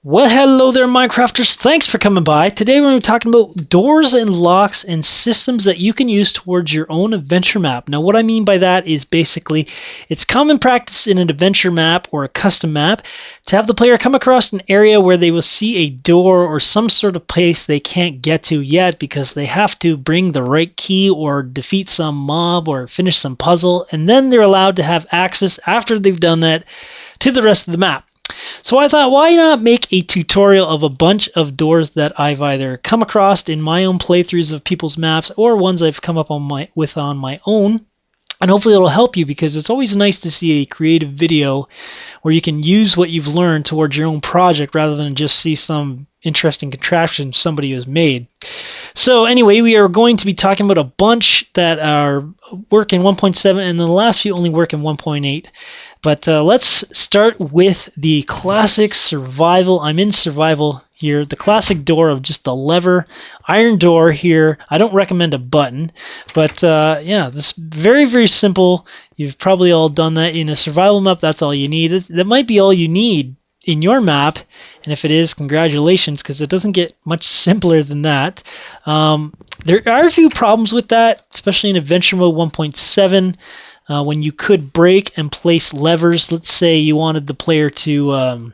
Well, hello there, Minecrafters. Thanks for coming by. Today we're going to be talking about doors and locks and systems that you can use towards your own adventure map. Now, what I mean by that is basically it's common practice in an adventure map or a custom map to have the player come across an area where they will see a door or some sort of place they can't get to yet because they have to bring the right key or defeat some mob or finish some puzzle, and then they're allowed to have access after they've done that to the rest of the map. So I thought, why not make a tutorial of a bunch of doors that I've either come across in my own playthroughs of people's maps or ones I've come up on my own. And hopefully it'll help you because it's always nice to see a creative video where you can use what you've learned towards your own project rather than just see some interesting contraption somebody has made. So anyway, we are going to be talking about a bunch that are work in 1.7 and the last few only work in 1.8. But let's start with the classic survival. I'm in survival here. The classic door of just the lever, iron door here. I don't recommend a button, but yeah, this very, very simple. You've probably all done that in a survival map. That's all you need. That might be all you need in your map, and if it is, congratulations, because it doesn't get much simpler than that. There are a few problems with that, especially in Adventure Mode 1.7. When you could break and place levers. Let's say you wanted the player to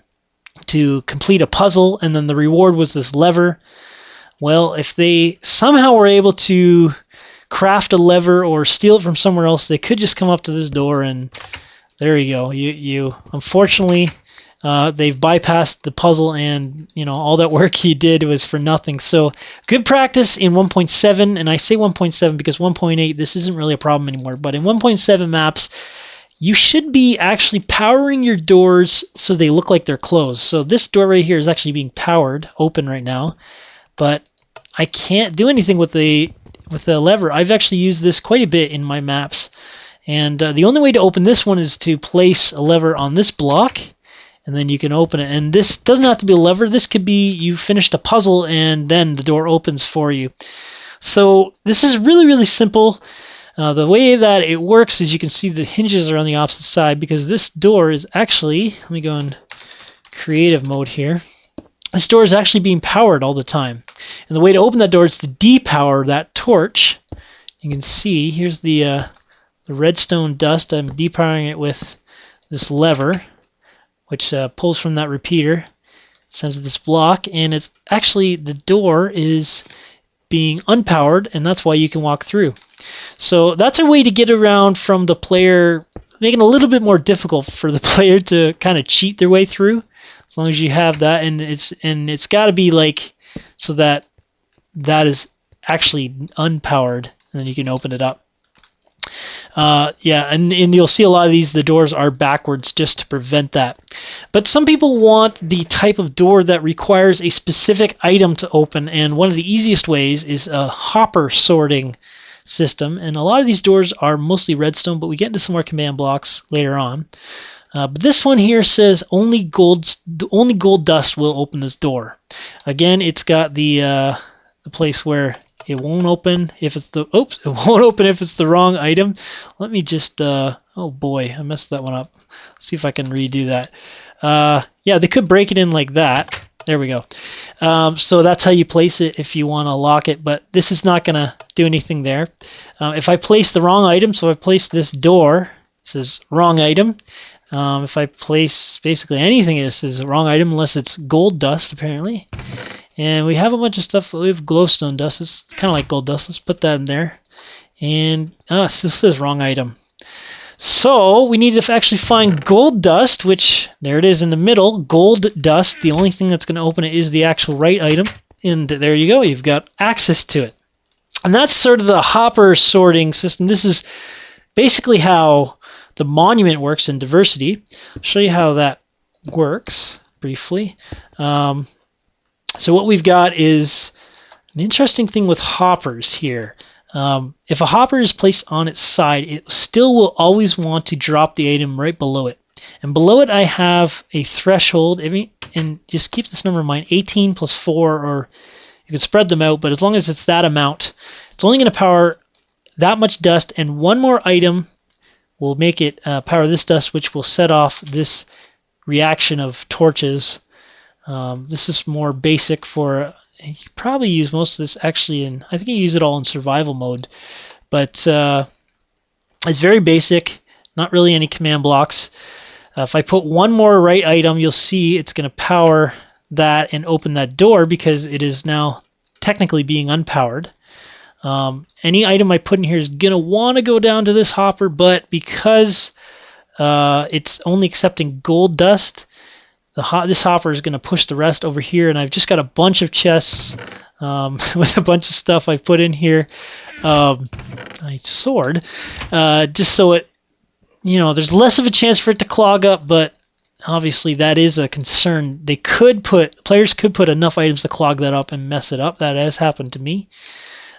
complete a puzzle, and then the reward was this lever. Well, if they somehow were able to craft a lever or steal it from somewhere else, they could just come up to this door, and there you go. You unfortunately. They've bypassed the puzzle, and all that work you did was for nothing. So good practice in 1.7, and I say 1.7 because 1.8 this isn't really a problem anymore. But in 1.7 maps, you should be actually powering your doors so they look like they're closed. So this door right here is actually being powered, open right now, but I can't do anything with the lever. I've actually used this quite a bit in my maps, and the only way to open this one is to place a lever on this block. And then you can open it. And this doesn't have to be a lever. This could be you finished a puzzle and then the door opens for you. So this is really, really simple. The way that it works is you can see the hinges are on the opposite side because this door is actually, let me go in creative mode here. This door is actually being powered all the time. And the way to open that door is to depower that torch. You can see here's the redstone dust. I'm depowering it with this lever, which pulls from that repeater, sends this block, and it's actually the door is being unpowered, and that's why you can walk through. So that's a way to get around from the player, making it a little bit more difficult for the player to kind of cheat their way through, as long as you have that, and it's got to be like so that is actually unpowered, and then you can open it up. Yeah, and you'll see a lot of these, the doors are backwards just to prevent that. But some people want the type of door that requires a specific item to open, and one of the easiest ways is a hopper sorting system. And a lot of these doors are mostly redstone, but we get into some more command blocks later on. But this one here says only gold dust will open this door. Again, it's got the place where it won't open if it's the it won't open if it's the wrong item. Let me just oh boy, I messed that one up. See if I can redo that. Yeah, they could break it in like that. There we go. So that's how you place it if you want to lock it, but this is not gonna do anything there. If I place the wrong item, so if I place this door, it says wrong item. If I place basically anything, this is a wrong item unless it's gold dust apparently. And we have a bunch of stuff. We have glowstone dust. It's kind of like gold dust. Let's put that in there. And this says wrong item. So we need to actually find gold dust, which there it is in the middle. Gold dust. The only thing that's going to open it is the actual right item. And there you go. You've got access to it. And that's sort of the hopper sorting system. This is basically how the monument works in Diversity. I'll show you how that works briefly. So what we've got is an interesting thing with hoppers here. If a hopper is placed on its side, it still will always want to drop the item right below it. And below it I have a threshold, and just keep this number in mind, 18 plus 4, or you can spread them out, but as long as it's that amount, it's only going to power that much dust, and one more item will make it power this dust, which will set off this reaction of torches This is more basic for, you could probably use most of this actually in, I think you use it all in survival mode, but it's very basic, not really any command blocks. If I put one more right item, you'll see it's going to power that and open that door because it is now technically being unpowered. Any item I put in here is going to want to go down to this hopper, but because it's only accepting gold dust, this hopper is going to push the rest over here, and I've just got a bunch of chests with a bunch of stuff I put in here. My sword, just so it, there's less of a chance for it to clog up, but obviously that is a concern. Players could put enough items to clog that up and mess it up. That has happened to me.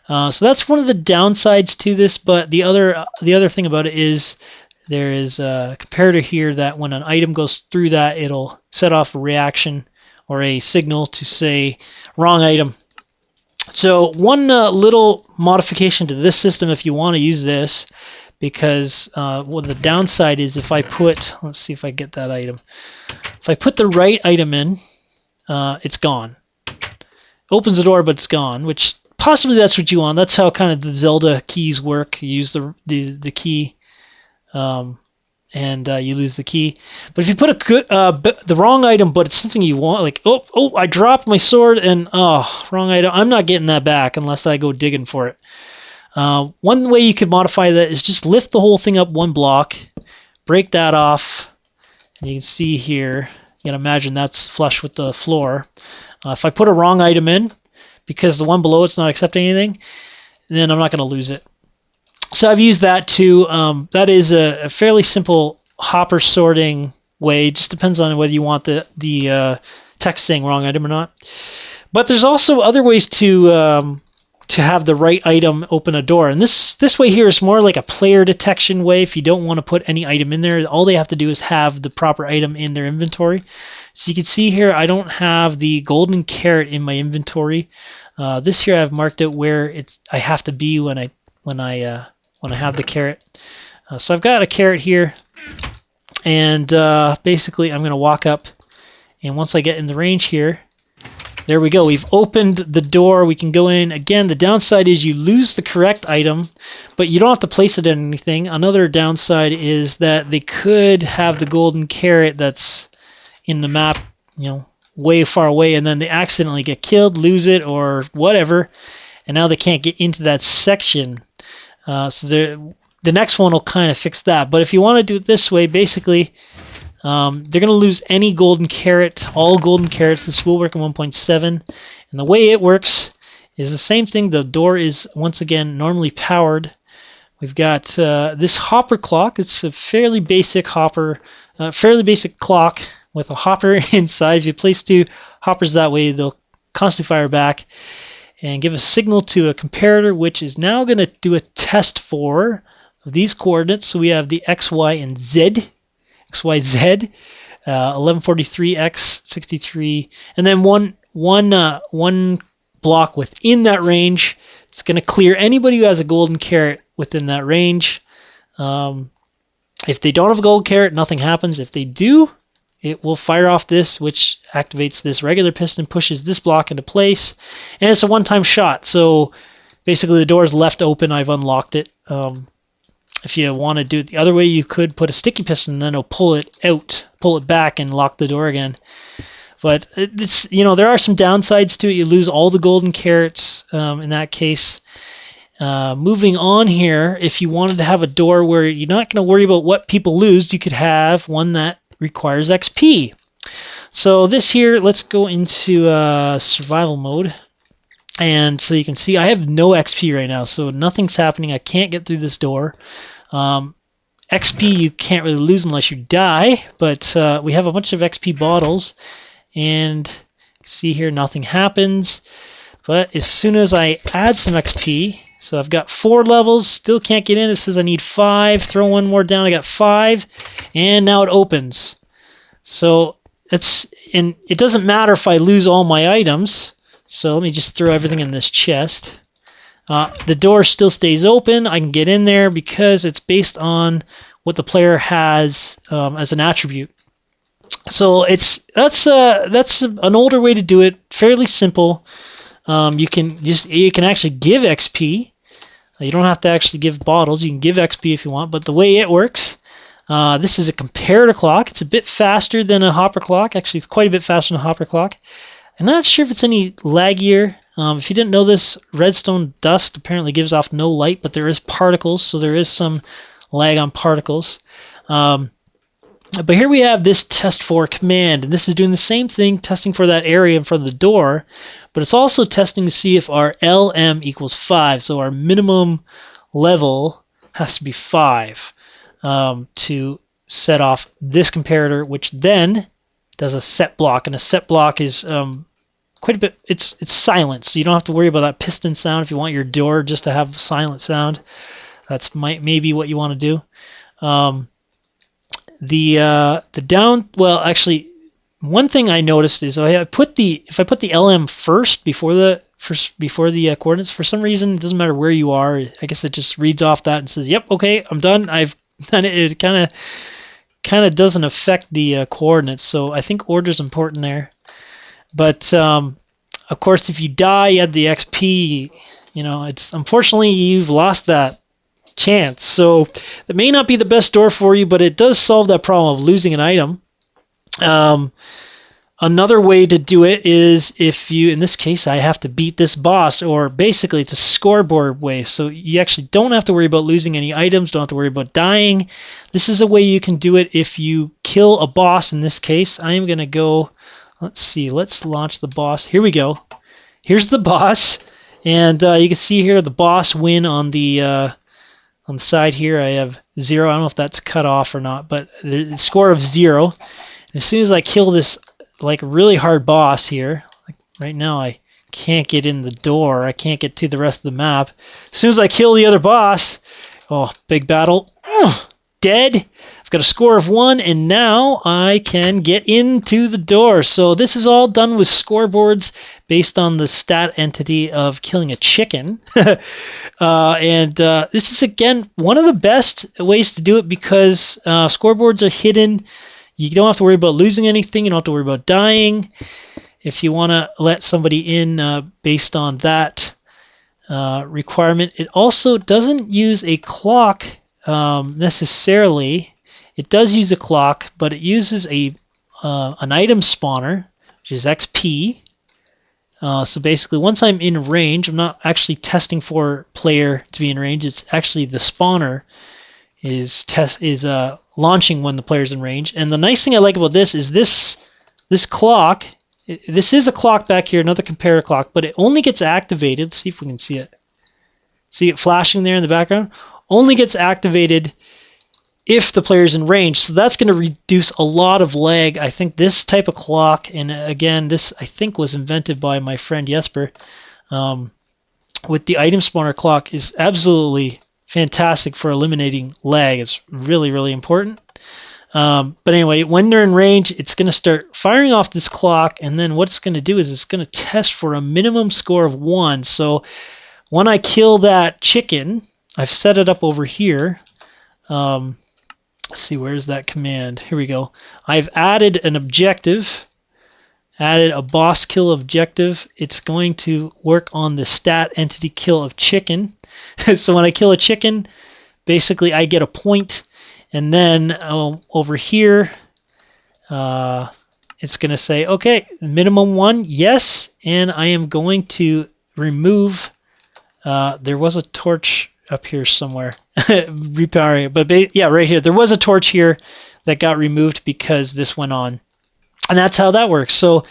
So that's one of the downsides to this, but the other thing about it is there is a comparator here that when an item goes through that, it'll set off a reaction or a signal to say wrong item. So one little modification to this system if you want to use this, because the downside is if I put, let's see if I get that item. If I put the right item in, it's gone. Opens the door, but it's gone, which possibly that's what you want. That's how kind of the Zelda keys work. You use the key, and you lose the key. But if you put the wrong item, but it's something you want, like oh, I dropped my sword and wrong item. I'm not getting that back unless I go digging for it. One way you could modify that is just lift the whole thing up one block, break that off, and you can see here. You can imagine that's flush with the floor. If I put a wrong item in, because the one below it's not accepting anything, then I'm not going to lose it. So I've used that too. That is a fairly simple hopper sorting way. It just depends on whether you want the text saying wrong item or not. But there's also other ways to have the right item open a door. And this way here is more like a player detection way. If you don't want to put any item in there, all they have to do is have the proper item in their inventory. So you can see here I don't have the golden carrot in my inventory. This here I've marked out where I have to be when I have the carrot. So I've got a carrot here, and basically I'm going to walk up, and once I get in the range here, there we go. We've opened the door. We can go in. Again, the downside is you lose the correct item, but you don't have to place it in anything. Another downside is that they could have the golden carrot that's in the map, way far away, and then they accidentally get killed, lose it, or whatever, and now they can't get into that section. So the next one will kind of fix that. But if you want to do it this way, basically, they're going to lose any golden carrot, all golden carrots. This will work in 1.7. And the way it works is the same thing. The door is, once again, normally powered. We've got this hopper clock. It's a fairly basic clock with a hopper inside. If you place two hoppers that way, they'll constantly fire back and give a signal to a comparator, which is now going to do a test for these coordinates. So we have the X, Y, and Z. XYZ, 1143X, 63, and then one block within that range. It's going to clear anybody who has a golden carrot within that range. If they don't have a gold carrot, nothing happens. If they do, it will fire off this, which activates this regular piston, pushes this block into place, and it's a one-time shot. So basically the door is left open. I've unlocked it. If you want to do it the other way, you could put a sticky piston and then it'll pull it back and lock the door again. But it's, there are some downsides to it. You lose all the golden carrots in that case. Moving on here, if you wanted to have a door where you're not going to worry about what people lose, you could have one that requires XP. So this here, let's go into survival mode. And so you can see I have no XP right now, so nothing's happening. I can't get through this door. XP you can't really lose unless you die, but we have a bunch of XP bottles, and see here nothing happens. But as soon as I add some XP, so I've got 4 levels, still can't get in. It says I need 5. Throw one more down, I got 5, and now it opens. So it doesn't matter if I lose all my items. So let me just throw everything in this chest. The door still stays open. I can get in there because it's based on what the player has as an attribute. So that's an older way to do it. Fairly simple. You can actually give XP. You don't have to actually give bottles. You can give XP if you want. But the way it works, this is a comparator clock. It's a bit faster than a hopper clock. Actually, it's quite a bit faster than a hopper clock. I'm not sure if it's any laggier. If you didn't know this, redstone dust apparently gives off no light, but there is particles, so there is some lag on particles. But here we have this test for command, and this is doing the same thing, testing for that area in front of the door, but it's also testing to see if our LM equals 5, so our minimum level has to be 5 to set off this comparator, which then does a set block, and a set block is quite a bit, it's silent, so you don't have to worry about that piston sound. If you want your door just to have silent sound, that's maybe what you want to do. The down, well, actually, one thing I noticed is if I put the LM first before the coordinates, for some reason it doesn't matter where you are. I guess it just reads off that and says, "Yep, okay, I'm done. I've done it." It kind of doesn't affect the coordinates, so I think order is important there. But of course, if you die, you had the XP. It's unfortunately you've lost that chance. So that may not be the best door for you, but it does solve that problem of losing an item. Another way to do it is if you, in this case, I have to beat this boss, or basically it's a scoreboard way. So you actually don't have to worry about losing any items, don't have to worry about dying. This is a way you can do it if you kill a boss. In this case, I am going to go, let's see, let's launch the boss. Here we go. Here's the boss. And you can see here the boss win on the side here. I have 0. I don't know if that's cut off or not, but the score of 0. And as soon as I kill this like really hard boss here, like right now I can't get in the door. I can't get to the rest of the map. As soon as I kill the other boss, oh, big battle. Dead. I've got a score of 1, and now I can get into the door. So this is all done with scoreboards based on the stat entity of killing a chicken. And this is, again, one of the best ways to do it because scoreboards are hidden. You don't have to worry about losing anything. You don't have to worry about dying. If you want to let somebody in based on that requirement, it also doesn't use a clock necessarily. It does use a clock, but it uses an item spawner, which is XP. So basically, once I'm in range, I'm not actually testing for player to be in range. It's actually the spawner is launching when the player's in range. And the nice thing I like about this is this clock. This is a clock back here, another comparator clock, but it only gets activated. Let's see if we can see it. See it flashing there in the background? Only gets activated if the player's in range. So that's going to reduce a lot of lag. I think this type of clock, and again, this I think was invented by my friend Jesper, with the item spawner clock is absolutely fantastic for eliminating lag. It's really, really important. But anyway, when they're in range, it's going to start firing off this clock, and then what it's going to do is it's going to test for a minimum score of 1. So when I kill that chicken, I've set it up over here. Let's see, where's that command? Here we go. I've added an objective, added a boss kill objective. It's going to work on the stat entity kill of chicken. So when I kill a chicken, basically I get a point, and then over here, it's going to say, okay, minimum 1, yes, and I am going to remove, there was a torch up here somewhere, repowering it, but yeah, right here, there was a torch here that got removed because this went on, and that's how that works. So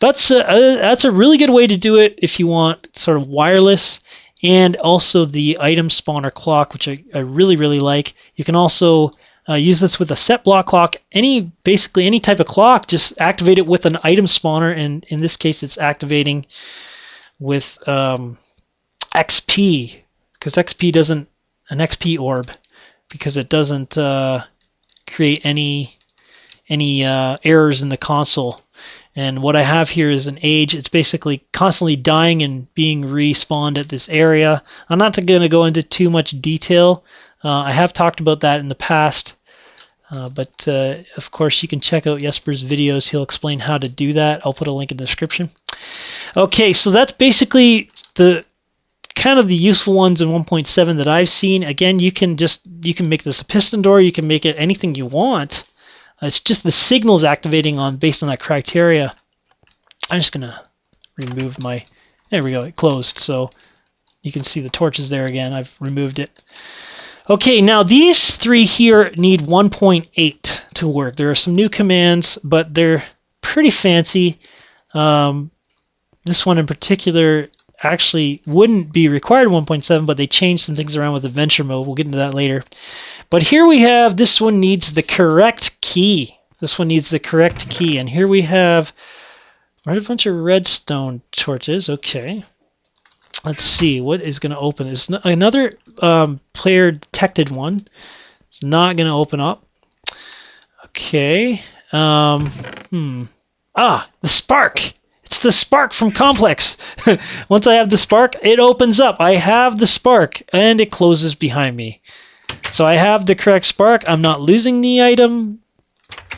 that's a really good way to do it if you want sort of wireless, and also the item spawner clock, which I really, really like. You can also use this with a set block clock. Basically any type of clock, just activate it with an item spawner, and in this case it's activating with XP, because XP doesn't, an XP orb, because it doesn't create any errors in the console. And what I have here is an age. It's basically constantly dying and being respawned at this area. I'm not going to go into too much detail. I have talked about that in the past. But of course, you can check out Jesper's videos. He'll explain how to do that. I'll put a link in the description. Okay, so that's basically the kind of the useful ones in 1.7 that I've seen. Again, you can make this a piston door. You can make it anything you want. It's just the signals activating based on that criteria. I'm just gonna remove my. There we go. It closed, so you can see the torches there again. I've removed it. Okay, now these three here need 1.8 to work. There are some new commands, but they're pretty fancy. This one in particular actually wouldn't be required 1.7, but they changed some things around with adventure mode. We'll get into that later. But here we have, this one needs the correct key. This one needs the correct key. And here we have a bunch of redstone torches. Okay. Let's see, what is going to open? It's another player detected one. It's not going to open up. Okay. The spark. It's the spark from Complex. Once I have the spark, it opens up. I have the spark, and it closes behind me. So I have the correct spark. I'm not losing the item.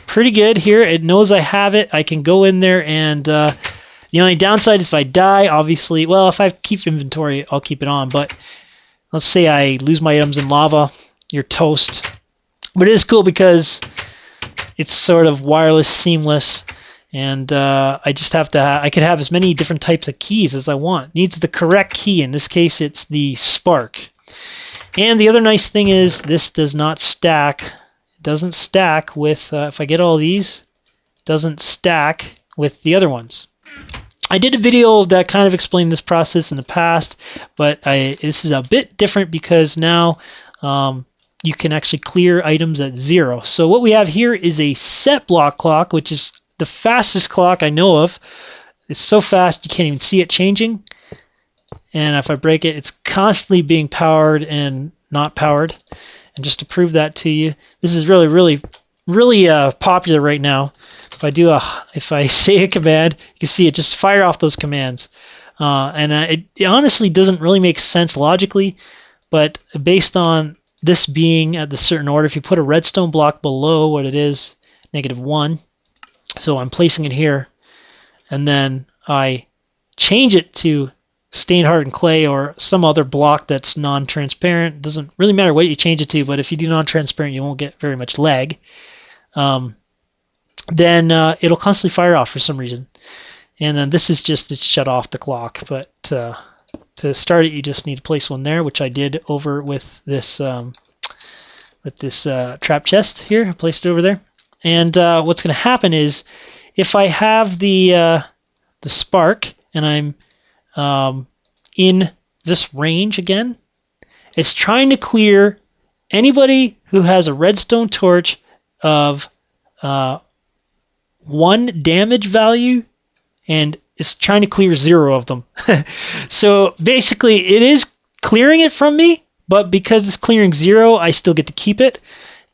Pretty good here. It knows I have it. I can go in there and... the only downside is if I die, obviously, well, if I keep inventory, I'll keep it on. But let's say I lose my items in lava, you're toast. But it is cool because it's sort of wireless, seamless, and I just have to. I could have as many different types of keys as I want. Needs the correct key. In this case, it's the spark. And the other nice thing is this does not stack. It doesn't stack with. If I get all these, it doesn't stack with the other ones. I did a video that kind of explained this process in the past, but this is a bit different because now you can actually clear items at 0. So what we have here is a set block clock, which is the fastest clock I know of. It's so fast you can't even see it changing. And if I break it, it's constantly being powered and not powered. And just to prove that to you, this is really popular right now. If I say a command, you can see it just fire off those commands. It honestly doesn't really make sense logically, but based on this being at the certain order, if you put a redstone block below what it is, -1, so I'm placing it here, and then I change it to stained hardened clay or some other block that's non-transparent. Doesn't really matter what you change it to, but if you do non-transparent, you won't get very much lag. Then it'll constantly fire off for some reason. And then this is just to shut off the clock. But to start it, you just need to place one there, which I did over with this trap chest here. I placed it over there. And what's going to happen is, if I have the spark and I'm in this range again, it's trying to clear anybody who has a redstone torch of 1 damage value, and it's trying to clear 0 of them. So basically it is clearing it from me, but because it's clearing 0, I still get to keep it.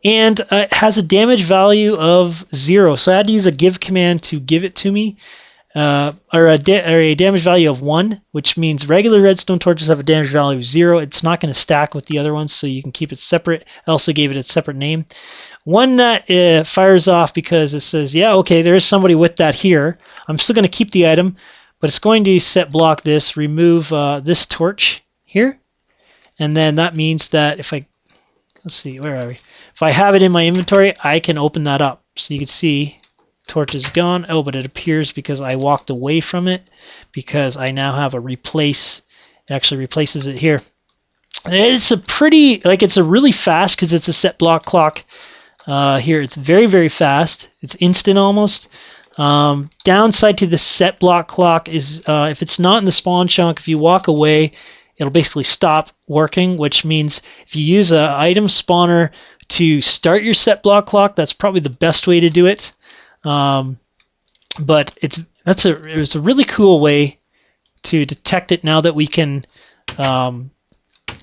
And it has a damage value of 0, so I had to use a give command to give it to me, or a damage value of 1, which means regular redstone torches have a damage value of 0. It's not going to stack with the other ones, so you can keep it separate. I also gave it a separate name. One that fires off because it says, yeah, okay, there is somebody with that here. I'm still going to keep the item, but it's going to set block this, remove this torch here, and then that means that if I, let's see, where are we? If I have it in my inventory, I can open that up. So you can see torch is gone. Oh, but it appears because I walked away from it, because I now have a replace. It actually replaces it here. It's a pretty, it's a really fast, because it's a set block clock. Here it's very fast. It's instant almost. Downside to the set block clock is if it's not in the spawn chunk, if you walk away, it'll basically stop working, which means if you use an item spawner to start your set block clock, that's probably the best way to do it. But it's a really cool way to detect it now that we can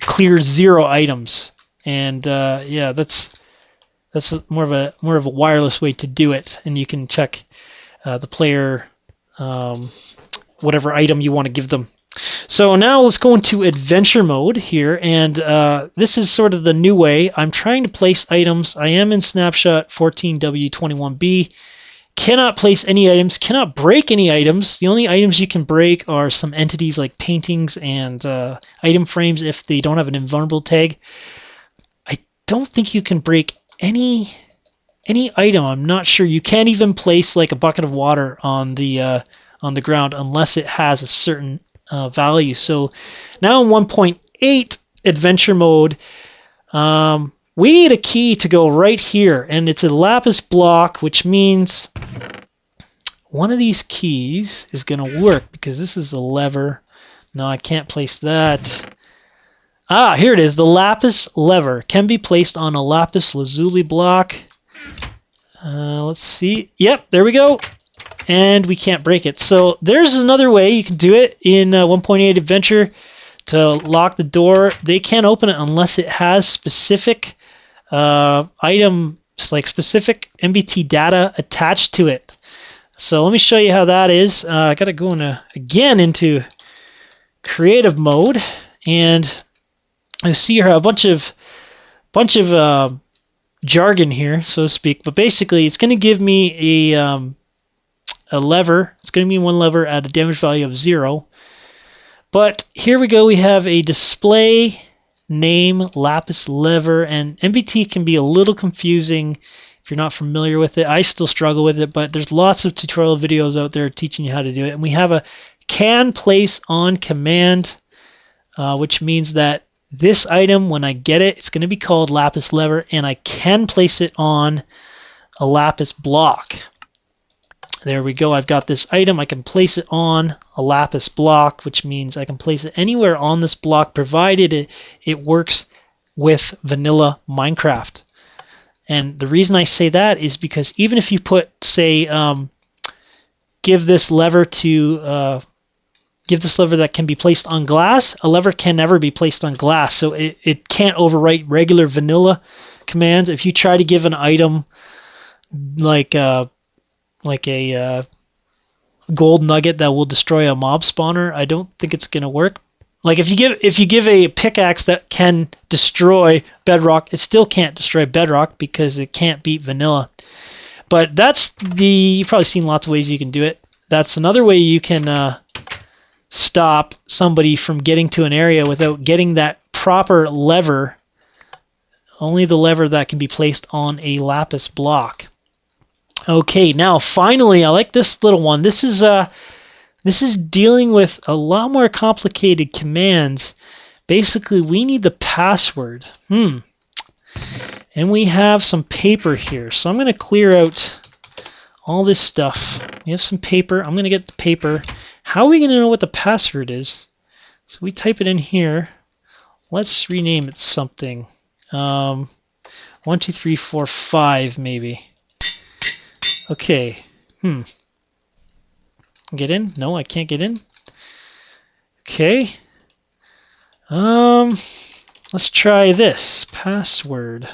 clear 0 items. And yeah, that's more of a wireless way to do it, and you can check the player whatever item you want to give them. So now let's go into adventure mode here, and this is sort of the new way. I'm trying to place items. I am in snapshot 14W21B. Cannot place any items, cannot break any items. The only items you can break are some entities like paintings and item frames if they don't have an invulnerable tag. I don't think you can break any item. I'm not sure. You can't even place like a bucket of water on the ground unless it has a certain value. So now in 1.8 adventure mode, we need a key to go right here, and it's a lapis block, which means one of these keys is going to work because this is a lever. No, I can't place that. Ah, here it is. The lapis lever can be placed on a lapis lazuli block. Let's see. Yep, there we go. And we can't break it. So there's another way you can do it in 1.8 adventure to lock the door. They can't open it unless it has specific items, like specific MBT data attached to it. So let me show you how that is. I got to go again into creative mode, and I see here a bunch of jargon here, so to speak. But basically, it's going to give me a lever. It's going to be one lever at a damage value of 0. But here we go. We have a display name lapis lever, and MBT can be a little confusing if you're not familiar with it. I still struggle with it, but there's lots of tutorial videos out there teaching you how to do it. And we have a can place on command, which means that this item, when I get it, it's going to be called lapis lever, and I can place it on a lapis block. There we go. I've got this item. I can place it on a lapis block, which means I can place it anywhere on this block, provided it works with vanilla Minecraft. And the reason I say that is because even if you put, say, give this lever that can be placed on glass, a lever can never be placed on glass, so it can't overwrite regular vanilla commands. If you try to give an item like a gold nugget that will destroy a mob spawner, I don't think it's gonna work. Like if you give a pickaxe that can destroy bedrock, it still can't destroy bedrock because it can't beat vanilla. But you've probably seen lots of ways you can do it. That's another way you can stop somebody from getting to an area without getting that proper lever. Only the lever that can be placed on a lapis block. Okay, now finally, I like this little one. This is dealing with a lot more complicated commands. Basically, we need the password. And we have some paper here. So I'm going to clear out all this stuff. We have some paper. I'm going to get the paper. How are we going to know what the password is? So we type it in here. Let's rename it something. 1, 2, 3, 4, 5 maybe. Okay. Get in? No, I can't get in. Okay. Let's try this. Password.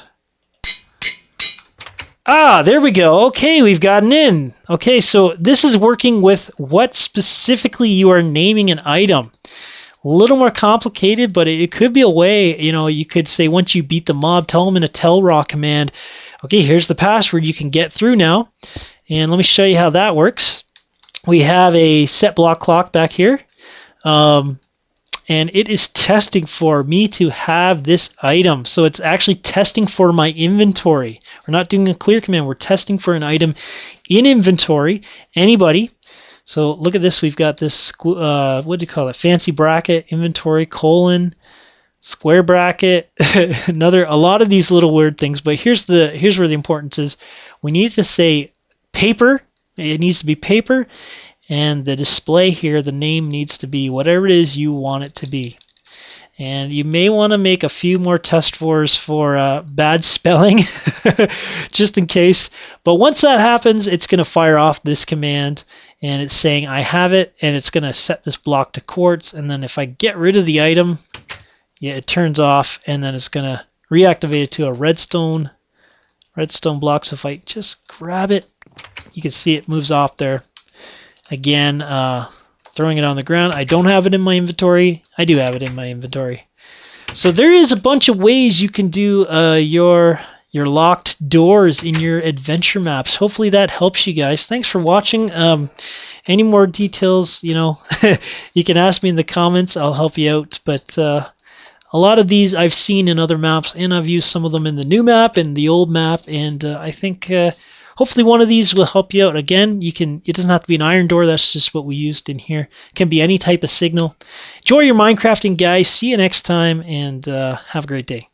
Ah, there we go. Okay, we've gotten in. Okay, so this is working with what specifically you are naming an item. A little more complicated, but it could be a way, you could say once you beat the mob, tell them in a tell raw command, okay, here's the password, you can get through now. And let me show you how that works. We have a set block clock back here. And it is testing for me to have this item. So it's actually testing for my inventory. We're not doing a clear command. We're testing for an item in inventory. Anybody. So look at this. We've got this, what do you call it? Fancy bracket, inventory, colon, square bracket, a lot of these little weird things. But here's where the importance is. We need to say paper. It needs to be paper. And the display here, the name needs to be whatever it is you want it to be. And you may want to make a few more test fours for bad spelling, just in case. But once that happens, it's going to fire off this command, and it's saying I have it, and it's going to set this block to quartz. And then if I get rid of the item, yeah, it turns off, and then it's going to reactivate it to a redstone block. So if I just grab it, you can see it moves off there. Again, throwing it on the ground. I don't have it in my inventory. I do have it in my inventory. So there is a bunch of ways you can do your locked doors in your adventure maps. Hopefully that helps you guys. Thanks for watching. Any more details, you know, you can ask me in the comments. I'll help you out. But a lot of these I've seen in other maps, and I've used some of them in the new map and the old map, and I think hopefully one of these will help you out. Again, it doesn't have to be an iron door. That's just what we used in here. It can be any type of signal. Enjoy your Minecrafting, guys. See you next time, and have a great day.